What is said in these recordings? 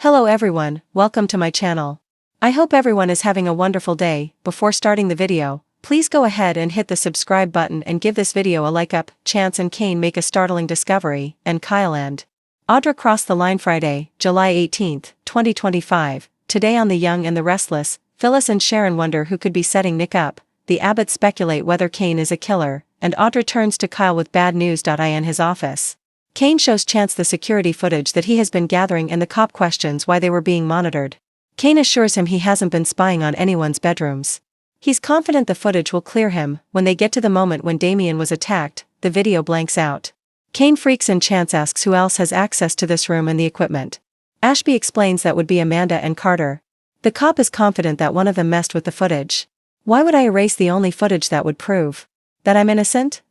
Hello everyone, welcome to my channel. I hope everyone is having a wonderful day. Before starting the video, please go ahead and hit the subscribe button and give this video a like up. Chance and Kane make a startling discovery, and Kyle and Audra cross the line Friday, July 18, 2025. Today on The Young and the Restless, Phyllis and Sharon wonder who could be setting Nick up. The Abbotts speculate whether Kane is a killer, and Audra turns to Kyle with bad news. In his office, Kane shows Chance the security footage that he has been gathering, and the cop questions why they were being monitored. Kane assures him he hasn't been spying on anyone's bedrooms. He's confident the footage will clear him. When they get to the moment when Damien was attacked, the video blanks out. Kane freaks and Chance asks who else has access to this room and the equipment. Ashby explains that would be Amanda and Carter. The cop is confident that one of them messed with the footage. Why would I erase the only footage that would prove that I'm innocent?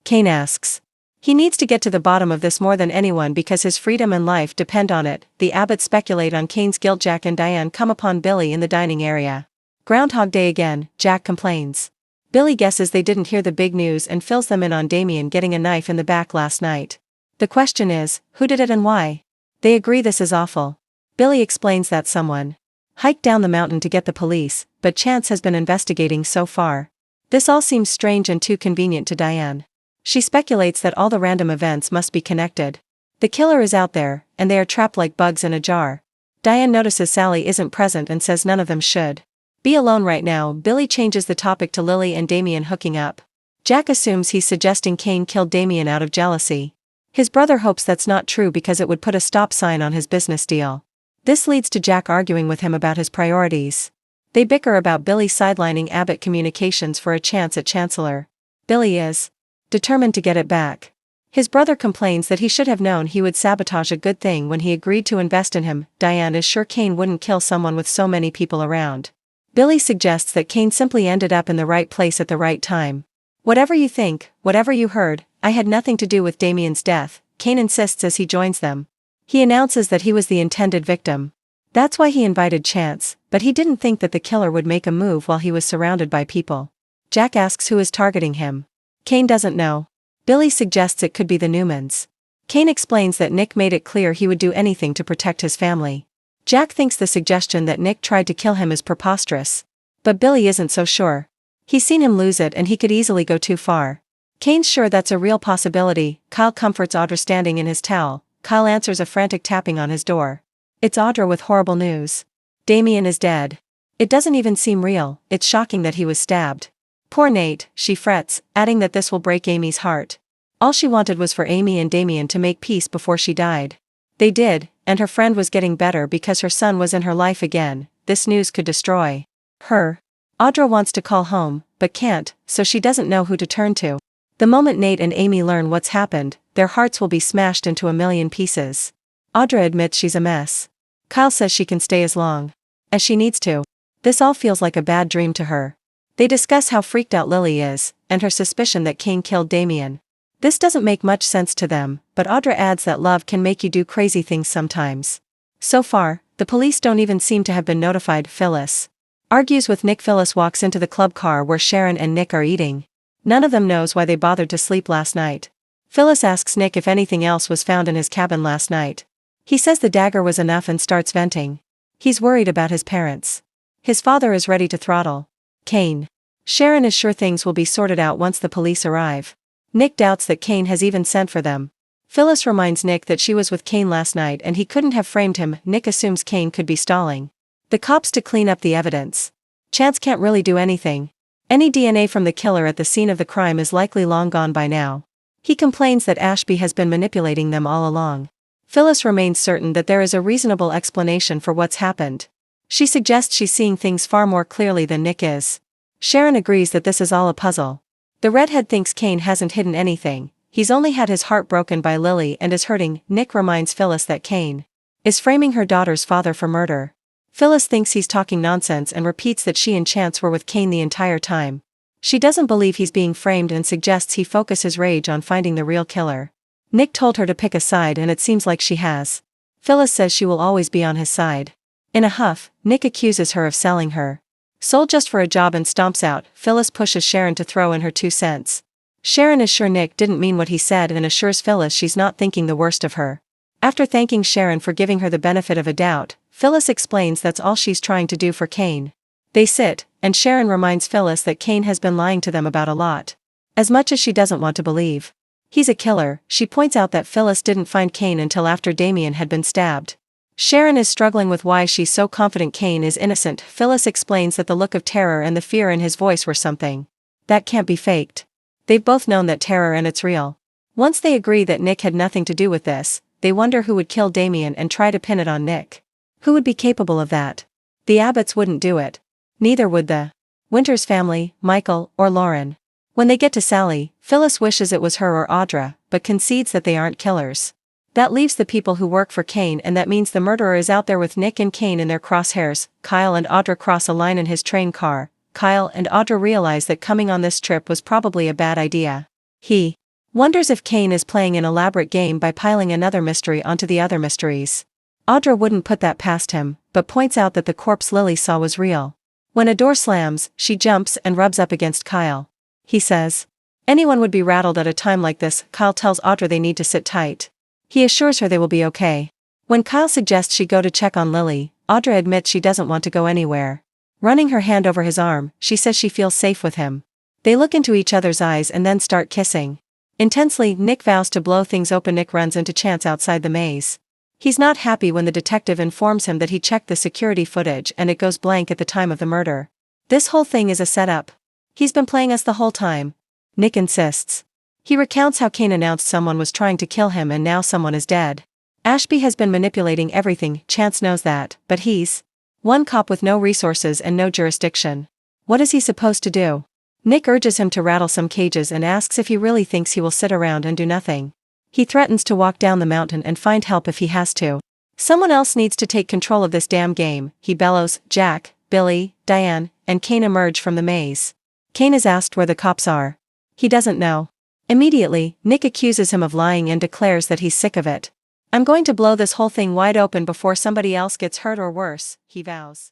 Kane asks. He needs to get to the bottom of this more than anyone because his freedom and life depend on it. The Abbotts speculate on Kane's guilt. Jack and Diane come upon Billy in the dining area. Groundhog Day again, Jack complains. Billy guesses they didn't hear the big news and fills them in on Damien getting a knife in the back last night. The question is, who did it and why? They agree this is awful. Billy explains that someone hiked down the mountain to get the police, but Chance has been investigating so far. This all seems strange and too convenient to Diane. She speculates that all the random events must be connected. The killer is out there, and they are trapped like bugs in a jar. Diane notices Sally isn't present and says none of them should be alone right now. Billy changes the topic to Lily and Damien hooking up. Jack assumes he's suggesting Kane killed Damien out of jealousy. His brother hopes that's not true because it would put a stop sign on his business deal. This leads to Jack arguing with him about his priorities. They bicker about Billy sidelining Abbott Communications for a chance at Chancellor. Billy is determined to get it back. His brother complains that he should have known he would sabotage a good thing when he agreed to invest in him. Diane is sure Kane wouldn't kill someone with so many people around. Billy suggests that Kane simply ended up in the right place at the right time. Whatever you think, whatever you heard, I had nothing to do with Damien's death, Kane insists as he joins them. He announces that he was the intended victim. That's why he invited Chance, but he didn't think that the killer would make a move while he was surrounded by people. Jack asks who is targeting him. Kane doesn't know. Billy suggests it could be the Newmans. Kane explains that Nick made it clear he would do anything to protect his family. Jack thinks the suggestion that Nick tried to kill him is preposterous. But Billy isn't so sure. He's seen him lose it and he could easily go too far. Kane's sure that's a real possibility. Kyle comforts Audra standing in his towel. Kyle answers a frantic tapping on his door. It's Audra with horrible news. Damien is dead. It doesn't even seem real. It's shocking that he was stabbed. Poor Nate, she frets, adding that this will break Amy's heart. All she wanted was for Amy and Damien to make peace before she died. They did, and her friend was getting better because her son was in her life again. This news could destroy her. Audra wants to call home, but can't, so she doesn't know who to turn to. The moment Nate and Amy learn what's happened, their hearts will be smashed into a million pieces. Audra admits she's a mess. Kyle says she can stay as long as she needs to. This all feels like a bad dream to her. They discuss how freaked out Lily is, and her suspicion that Kane killed Damien. This doesn't make much sense to them, but Audra adds that love can make you do crazy things sometimes. So far, the police don't even seem to have been notified. Phyllis argues with Nick. Phyllis walks into the club car where Sharon and Nick are eating. None of them knows why they bothered to sleep last night. Phyllis asks Nick if anything else was found in his cabin last night. He says the dagger was enough and starts venting. He's worried about his parents. His father is ready to throttle Kane. Sharon is sure things will be sorted out once the police arrive. Nick doubts that Kane has even sent for them. Phyllis reminds Nick that she was with Kane last night and he couldn't have framed him. Nick assumes Kane could be stalling the cops to clean up the evidence. Chance can't really do anything. Any DNA from the killer at the scene of the crime is likely long gone by now. He complains that Ashby has been manipulating them all along. Phyllis remains certain that there is a reasonable explanation for what's happened. She suggests she's seeing things far more clearly than Nick is. Sharon agrees that this is all a puzzle. The redhead thinks Kane hasn't hidden anything. He's only had his heart broken by Lily and is hurting. Nick reminds Phyllis that Kane is framing her daughter's father for murder. Phyllis thinks he's talking nonsense and repeats that she and Chance were with Kane the entire time. She doesn't believe he's being framed and suggests he focus his rage on finding the real killer. Nick told her to pick a side and it seems like she has. Phyllis says she will always be on his side. In a huff, Nick accuses her of selling her soul just for a job and stomps out. Phyllis pushes Sharon to throw in her 2 cents. Sharon is sure Nick didn't mean what he said and assures Phyllis she's not thinking the worst of her. After thanking Sharon for giving her the benefit of a doubt, Phyllis explains that's all she's trying to do for Kane. They sit, and Sharon reminds Phyllis that Kane has been lying to them about a lot. As much as she doesn't want to believe. He's a killer. She points out that Phyllis didn't find Kane until after Damien had been stabbed. Sharon is struggling with why she's so confident Kane is innocent. Phyllis explains that the look of terror and the fear in his voice were something that can't be faked. They've both known that terror and it's real. Once they agree that Nick had nothing to do with this, they wonder who would kill Damien and try to pin it on Nick. Who would be capable of that? The Abbotts wouldn't do it. Neither would the Winters family, Michael, or Lauren. When they get to Sally, Phyllis wishes it was her or Audra, but concedes that they aren't killers. That leaves the people who work for Kane, and that means the murderer is out there with Nick and Kane in their crosshairs. Kyle and Audra cross a line in his train car. Kyle and Audra realize that coming on this trip was probably a bad idea. He wonders if Kane is playing an elaborate game by piling another mystery onto the other mysteries. Audra wouldn't put that past him, but points out that the corpse Lily saw was real. When a door slams, she jumps and rubs up against Kyle. He says, anyone would be rattled at a time like this. Kyle tells Audra they need to sit tight. He assures her they will be okay. When Kyle suggests she go to check on Lily, Audra admits she doesn't want to go anywhere. Running her hand over his arm, she says she feels safe with him. They look into each other's eyes and then start kissing. Intensely, Nick vows to blow things open. Nick runs into Chance outside the maze. He's not happy when the detective informs him that he checked the security footage and it goes blank at the time of the murder. This whole thing is a setup. He's been playing us the whole time. Nick insists. He recounts how Kane announced someone was trying to kill him and now someone is dead. Ashby has been manipulating everything. Chance knows that, but he's one cop with no resources and no jurisdiction. What is he supposed to do? Nick urges him to rattle some cages and asks if he really thinks he will sit around and do nothing. He threatens to walk down the mountain and find help if he has to. Someone else needs to take control of this damn game, he bellows. Jack, Billy, Diane, and Kane emerge from the maze. Kane is asked where the cops are. He doesn't know. Immediately, Nick accuses him of lying and declares that he's sick of it. I'm going to blow this whole thing wide open before somebody else gets hurt or worse, he vows.